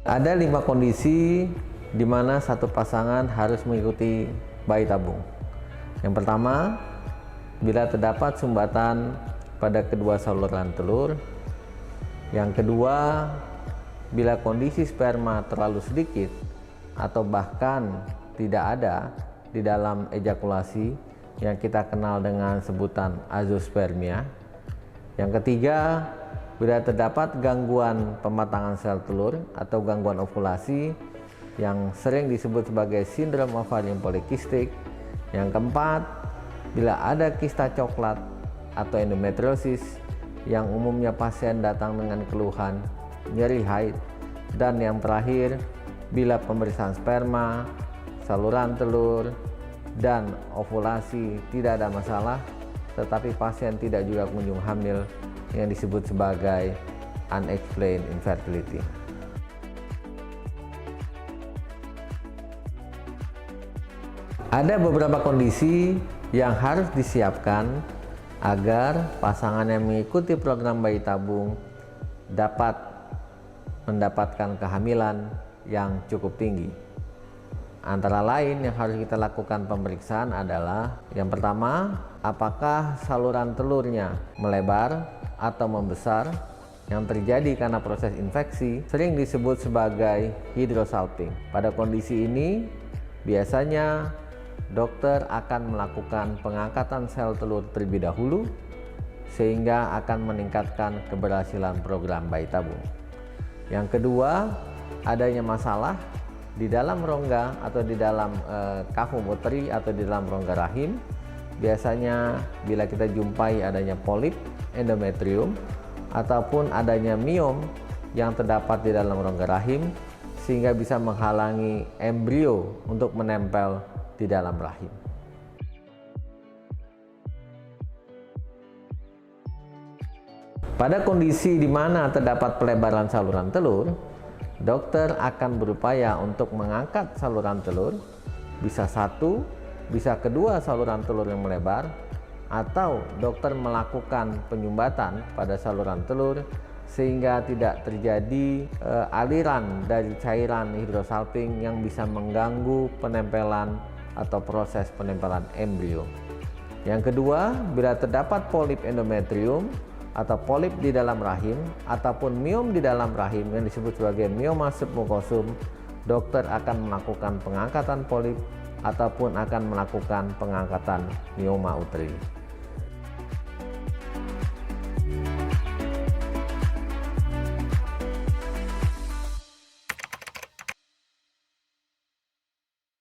Ada 5 kondisi di mana satu pasangan harus mengikuti bayi tabung. Yang pertama, bila terdapat sumbatan pada kedua saluran telur. Yang kedua, bila kondisi sperma terlalu sedikit atau bahkan tidak ada di dalam ejakulasi yang kita kenal dengan sebutan azospermia. Yang ketiga, bila terdapat gangguan pematangan sel telur atau gangguan ovulasi yang sering disebut sebagai sindrom ovarium polikistik. Yang keempat, bila ada kista coklat atau endometriosis yang umumnya pasien datang dengan keluhan nyeri haid. Dan yang terakhir, bila pemeriksaan sperma, saluran telur, dan ovulasi tidak ada masalah, tetapi pasien tidak juga kunjung hamil, yang disebut sebagai unexplained infertility. Ada beberapa kondisi yang harus disiapkan agar pasangan yang mengikuti program bayi tabung dapat mendapatkan kehamilan yang cukup tinggi. Antara lain yang harus kita lakukan pemeriksaan adalah yang pertama, apakah saluran telurnya melebar atau membesar yang terjadi karena proses infeksi, sering disebut sebagai hydrosalping. Pada kondisi ini biasanya dokter akan melakukan pengangkatan sel telur terlebih dahulu sehingga akan meningkatkan keberhasilan program bayi tabung. Yang kedua, adanya masalah di dalam rongga atau di dalam kafum uteri atau di dalam rongga rahim. Biasanya bila kita jumpai adanya polip, endometrium, ataupun adanya miom yang terdapat di dalam rongga rahim sehingga bisa menghalangi embrio untuk menempel di dalam rahim. Pada kondisi di mana terdapat pelebaran saluran telur, dokter akan berupaya untuk mengangkat saluran telur, bisa satu, bisa kedua saluran telur yang melebar, atau dokter melakukan penyumbatan pada saluran telur sehingga tidak terjadi aliran dari cairan hydrosalping yang bisa mengganggu penempelan atau proses penempelan embrio. Yang kedua, bila terdapat polip endometrium atau polip di dalam rahim ataupun miom di dalam rahim yang disebut sebagai mioma submukosum, dokter akan melakukan pengangkatan polip ataupun akan melakukan pengangkatan mioma uteri.